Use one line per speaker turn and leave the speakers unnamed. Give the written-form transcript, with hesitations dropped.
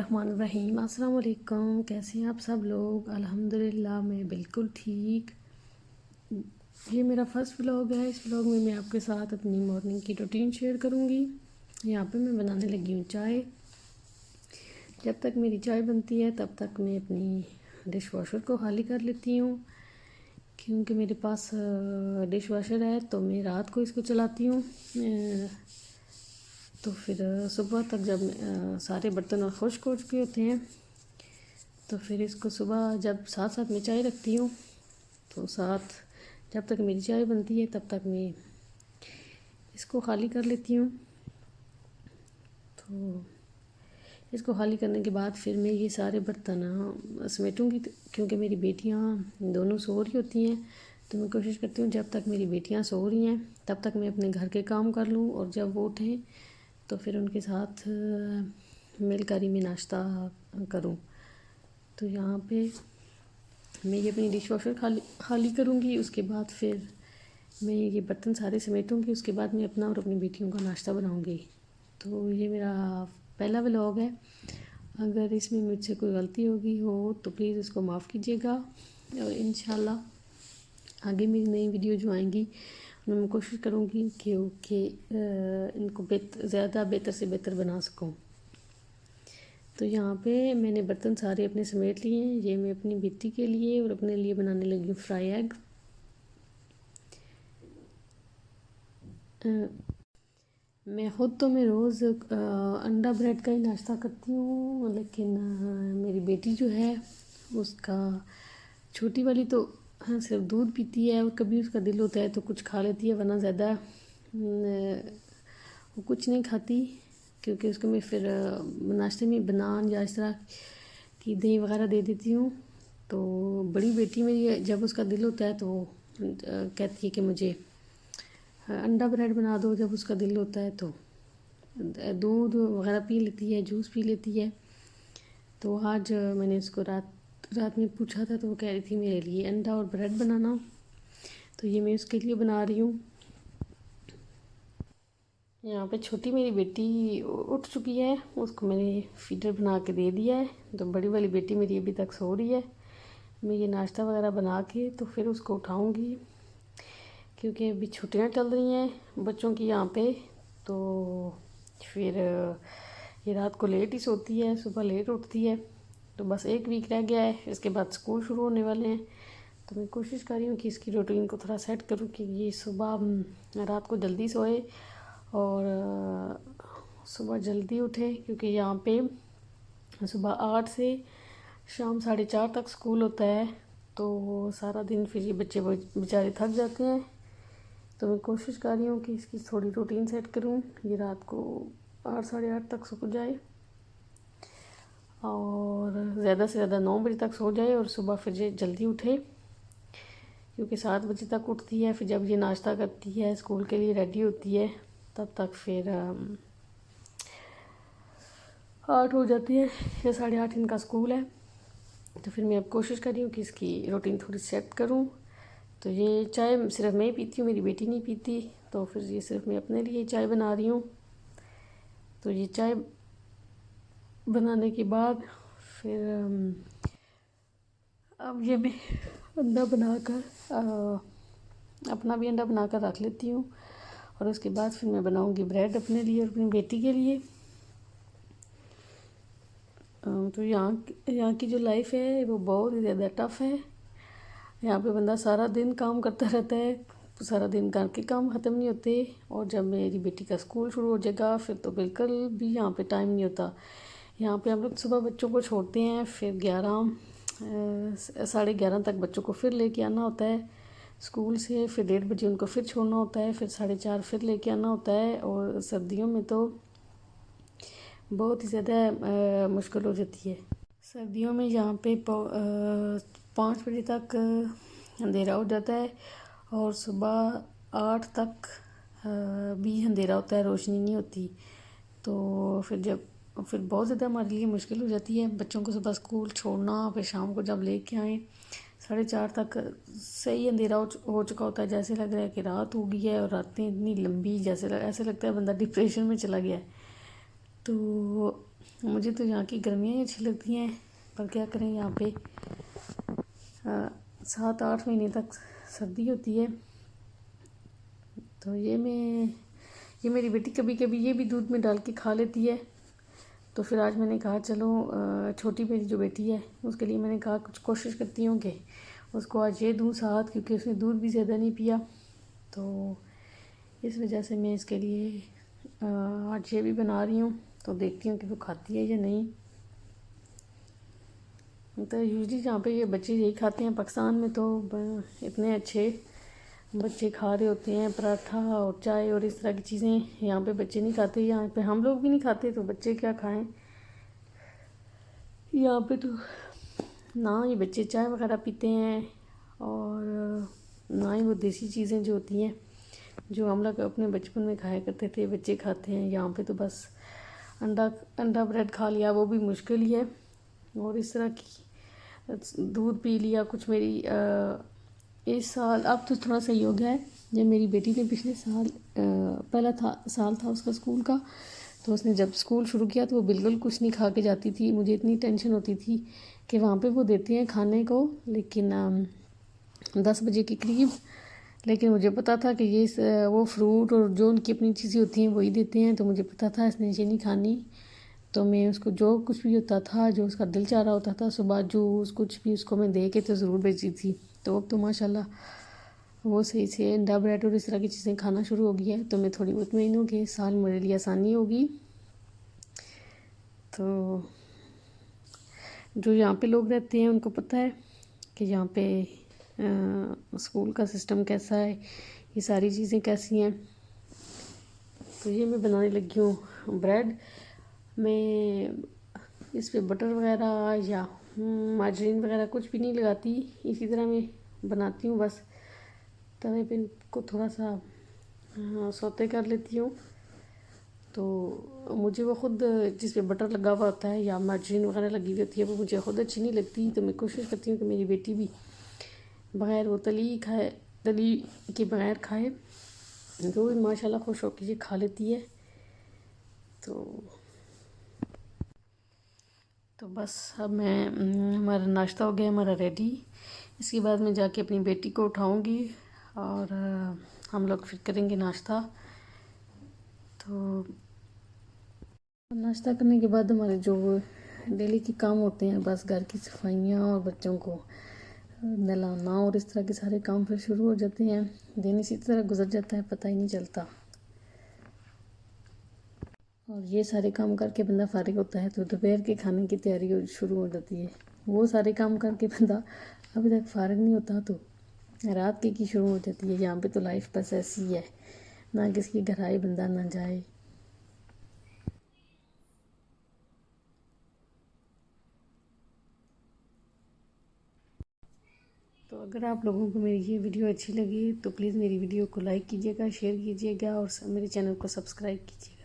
बिस्मिल्लाहिर्रहमानिर्रहीम। अस्सलाम वालेकुम। कैसे हैं आप सब लोग? अल्हम्दुलिल्लाह मैं बिल्कुल ठीक। ये मेरा फर्स्ट व्लॉग है। इस व्लॉग में मैं आपके साथ अपनी मॉर्निंग की रूटीन शेयर करूँगी। यहाँ पे मैं बनाने लगी हूँ चाय। जब तक मेरी चाय बनती है तब तक मैं अपनी डिश वॉशर को खाली कर लेती हूँ, क्योंकि मेरे पास डिश वॉशर है तो मैं रात को इसको चलाती हूँ। तो फिर सुबह तक जब सारे बर्तन खुश्क हो चुके होते हैं तो फिर इसको सुबह जब साथ साथ में चाय रखती हूँ, तो साथ जब तक मेरी चाय बनती है तब तक मैं इसको खाली कर लेती हूँ। तो इसको खाली करने के बाद फिर मैं ये सारे बर्तन समेटूँगी, क्योंकि मेरी बेटियाँ दोनों सो रही होती हैं। तो मैं कोशिश करती हूँ जब तक मेरी बेटियाँ सो रही हैं तब तक मैं अपने घर के काम कर लूँ, और जब वो उठें तो फिर उनके साथ मिलकर ही मैं नाश्ता करूँ। तो यहाँ पे मैं ये अपनी डिश वॉशर खाली करूँगी। उसके बाद फिर मैं ये बर्तन सारे समेटूँगी। उसके बाद मैं अपना और अपनी बेटियों का नाश्ता बनाऊँगी। तो ये मेरा पहला व्लॉग है। अगर इसमें मुझसे कोई गलती होगी हो तो प्लीज़ उसको माफ़ कीजिएगा, और इंशाल्लाह आगे मेरी नई वीडियो जो आएंगी उनमें मैं कोशिश करूँगी कि इनको ज़्यादा बेहतर से बेहतर बना सकूँ। तो यहाँ पे मैंने बर्तन सारे अपने समेट लिए हैं। ये मैं अपनी बेटी के लिए और अपने लिए बनाने लगी हूँ फ्राई एग। मैं ख़ुद तो मैं रोज़ अंडा ब्रेड का ही नाश्ता करती हूँ, लेकिन मेरी बेटी जो है उसका छोटी वाली तो हाँ सिर्फ दूध पीती है, और कभी उसका दिल होता है तो कुछ खा लेती है, वरना ज़्यादा वो कुछ नहीं खाती। क्योंकि उसको मैं फिर नाश्ते में बनान या इस तरह की दही वगैरह दे देती हूँ। तो बड़ी बेटी मेरी जब उसका दिल होता है तो वो कहती है कि मुझे अंडा ब्रेड बना दो। जब उसका दिल होता है तो दूध वगैरह पी लेती है, जूस पी लेती है। तो आज मैंने उसको रात में पूछा था तो वो कह रही थी मेरे लिए अंडा और ब्रेड बनाना, तो ये मैं उसके लिए बना रही हूँ। यहाँ पे छोटी मेरी बेटी उठ चुकी है, उसको मैंने फीडर बना के दे दिया है। तो बड़ी वाली बेटी मेरी अभी तक सो रही है। मैं ये नाश्ता वगैरह बना के तो फिर उसको उठाऊँगी, क्योंकि अभी छुट्टियाँ चल रही हैं बच्चों की यहाँ पे। तो फिर ये रात को लेट ही सोती है, सुबह लेट उठती है। तो बस एक वीक रह गया है, इसके बाद स्कूल शुरू होने वाले हैं। तो मैं कोशिश कर रही हूँ कि इसकी रूटीन को थोड़ा सेट करूँ कि ये सुबह रात को जल्दी सोए और सुबह जल्दी उठे, क्योंकि यहाँ पे सुबह 8 से शाम 4:30 तक स्कूल होता है। तो सारा दिन फिर ये बच्चे बेचारे थक जाते हैं। तो मैं कोशिश कर रही हूँ कि इसकी थोड़ी रूटीन सेट करूँ, ये रात को 8 साढ़े 8 तक सो जाए और ज़्यादा से ज़्यादा 9 बजे तक सो जाए, और सुबह फिर ये जल्दी उठे, क्योंकि 7 बजे तक उठती है। फिर जब ये नाश्ता करती है, स्कूल के लिए रेडी होती है, तब तक फिर 8 हो जाती है या 8:30 इनका स्कूल है। तो फिर मैं अब कोशिश कर रही हूँ कि इसकी रूटीन थोड़ी सेट करूँ। तो ये चाय सिर्फ मैं ही पीती हूँ, मेरी बेटी नहीं पीती। तो फिर ये सिर्फ मैं अपने लिए चाय बना रही हूँ। तो ये चाय बनाने के बाद फिर अब ये मैं अंडा बनाकर अपना भी अंडा बनाकर रख लेती हूँ, और उसके बाद फिर मैं बनाऊँगी ब्रेड अपने लिए और अपनी बेटी के लिए। तो यहाँ की जो लाइफ है वो बहुत ही ज़्यादा टफ़ है। यहाँ पे बंदा सारा दिन काम करता रहता है, सारा दिन घर के काम ख़त्म नहीं होते, और जब मेरी बेटी का स्कूल शुरू हो जाएगा फिर तो बिल्कुल भी यहाँ पे टाइम नहीं होता। यहाँ पे हम लोग सुबह बच्चों को छोड़ते हैं, फिर 11 साढ़े 11 तक बच्चों को फिर लेके आना होता है स्कूल से। फिर 1:30 बजे उनको फिर छोड़ना होता है, फिर 4:30 फिर लेके आना होता है। और सर्दियों में तो बहुत ही ज़्यादा मुश्किल हो जाती है। सर्दियों में यहाँ पे 5 बजे तक अंधेरा हो जाता है, और सुबह 8 तक भी अंधेरा होता है, रोशनी नहीं होती। तो फिर बहुत ज़्यादा हमारे लिए मुश्किल हो जाती है बच्चों को सुबह स्कूल छोड़ना, फिर शाम को जब लेके आएँ 4:30 तक सही अंधेरा हो चुका होता है। जैसे लग रहा है कि रात हो गई है, और रातें इतनी लंबी ऐसे लगता है बंदा डिप्रेशन में चला गया है। तो मुझे तो यहाँ की गर्मियाँ ही अच्छी लगती हैं, पर क्या करें, यहाँ पे 7-8 महीने तक सर्दी होती है। तो ये मेरी बेटी कभी कभी ये भी दूध में डाल के खा लेती है। तो फिर आज मैंने कहा चलो छोटी मेरी जो बेटी है उसके लिए मैंने कहा कुछ कोशिश करती हूँ कि उसको आज ये दूँ साथ, क्योंकि उसने दूध भी ज़्यादा नहीं पिया। तो इस वजह से मैं इसके लिए आज ये भी बना रही हूँ। तो देखती हूँ कि वो खाती है या नहीं। तो यूजली जहाँ पे ये बच्चे यही खाते हैं, पाकिस्तान में तो इतने अच्छे बच्चे खा रहे होते हैं पराठा और चाय और इस तरह की चीज़ें। यहाँ पे बच्चे नहीं खाते, यहाँ पे हम लोग भी नहीं खाते, तो बच्चे क्या खाएं। यहाँ पे तो ना ये बच्चे चाय वगैरह पीते हैं और ना ही वो देसी चीज़ें जो होती हैं जो हम लोग अपने बचपन में खाया करते थे बच्चे खाते हैं। यहाँ पे तो बस अंडा ब्रेड खा लिया, वो भी मुश्किल ही है, और इस तरह की दूध पी लिया कुछ। मेरी इस साल अब तो थोड़ा सही हो गया है। जब मेरी बेटी ने पिछले साल पहला साल था उसका स्कूल का, तो उसने जब स्कूल शुरू किया तो वो बिल्कुल कुछ नहीं खा के जाती थी। मुझे इतनी टेंशन होती थी कि वहाँ पे वो देते हैं खाने को, लेकिन 10 बजे के करीब, लेकिन मुझे पता था कि ये वो फ्रूट और जो उनकी अपनी चीज़ें होती हैं वही देते हैं। तो मुझे पता था इसने ये नहीं खानी। तो मैं उसको जो कुछ भी होता था, जो उसका दिल चाह रहा होता था, सुबह जूस कुछ भी उसको मैं दे के तो ज़रूर भेजती थी। तो अब तो माशाल्लाह वो सही से अंडा ब्रेड और इस तरह की चीज़ें खाना शुरू हो गई है। तो मैं थोड़ी मुतमईन हूँ कि इस साल मेरे लिए आसानी होगी। तो जो यहाँ पे लोग रहते हैं उनको पता है कि यहाँ पे स्कूल का सिस्टम कैसा है, ये सारी चीज़ें कैसी हैं। तो ये मैं बनाने लगी हूँ ब्रेड। मैं इस पे बटर वगैरह या मार्जरीन वगैरह कुछ भी नहीं लगाती, इसी तरह मैं बनाती हूँ। बस तवे पे को थोड़ा सा सौते कर लेती हूँ। तो मुझे वो ख़ुद जिस पे बटर लगा हुआ होता है या मार्जरीन वगैरह लगी हुई होती है वो मुझे ख़ुद अच्छी नहीं लगती। तो मैं कोशिश करती हूँ कि मेरी बेटी भी बग़ैर वो तली के बग़ैर खाए। तो भी माशाल्लाह खुश होकर ये खा लेती है। तो बस अब मैं हमारा नाश्ता हो गया हमारा रेडी। इसके बाद मैं जाके अपनी बेटी को उठाऊंगी और हम लोग फिर करेंगे नाश्ता। तो नाश्ता करने के बाद हमारे जो डेली के काम होते हैं, बस घर की सफाइयाँ और बच्चों को नहलाना और इस तरह के सारे काम फिर शुरू हो जाते हैं। दिन इसी तरह गुजर जाता है, पता ही नहीं चलता। और ये सारे काम करके बंदा फारिग होता है तो दोपहर के खाने की तैयारी शुरू हो जाती है। वो सारे काम करके बंदा अभी तक फारिग नहीं होता तो रात की शुरू हो जाती है। यहाँ पे तो लाइफ बस ऐसी है, ना किसी के घर आए बंदा ना जाए। तो अगर आप लोगों को मेरी ये वीडियो अच्छी लगी तो प्लीज़ मेरी वीडियो को लाइक कीजिएगा, शेयर कीजिएगा और मेरे चैनल को सब्सक्राइब कीजिएगा।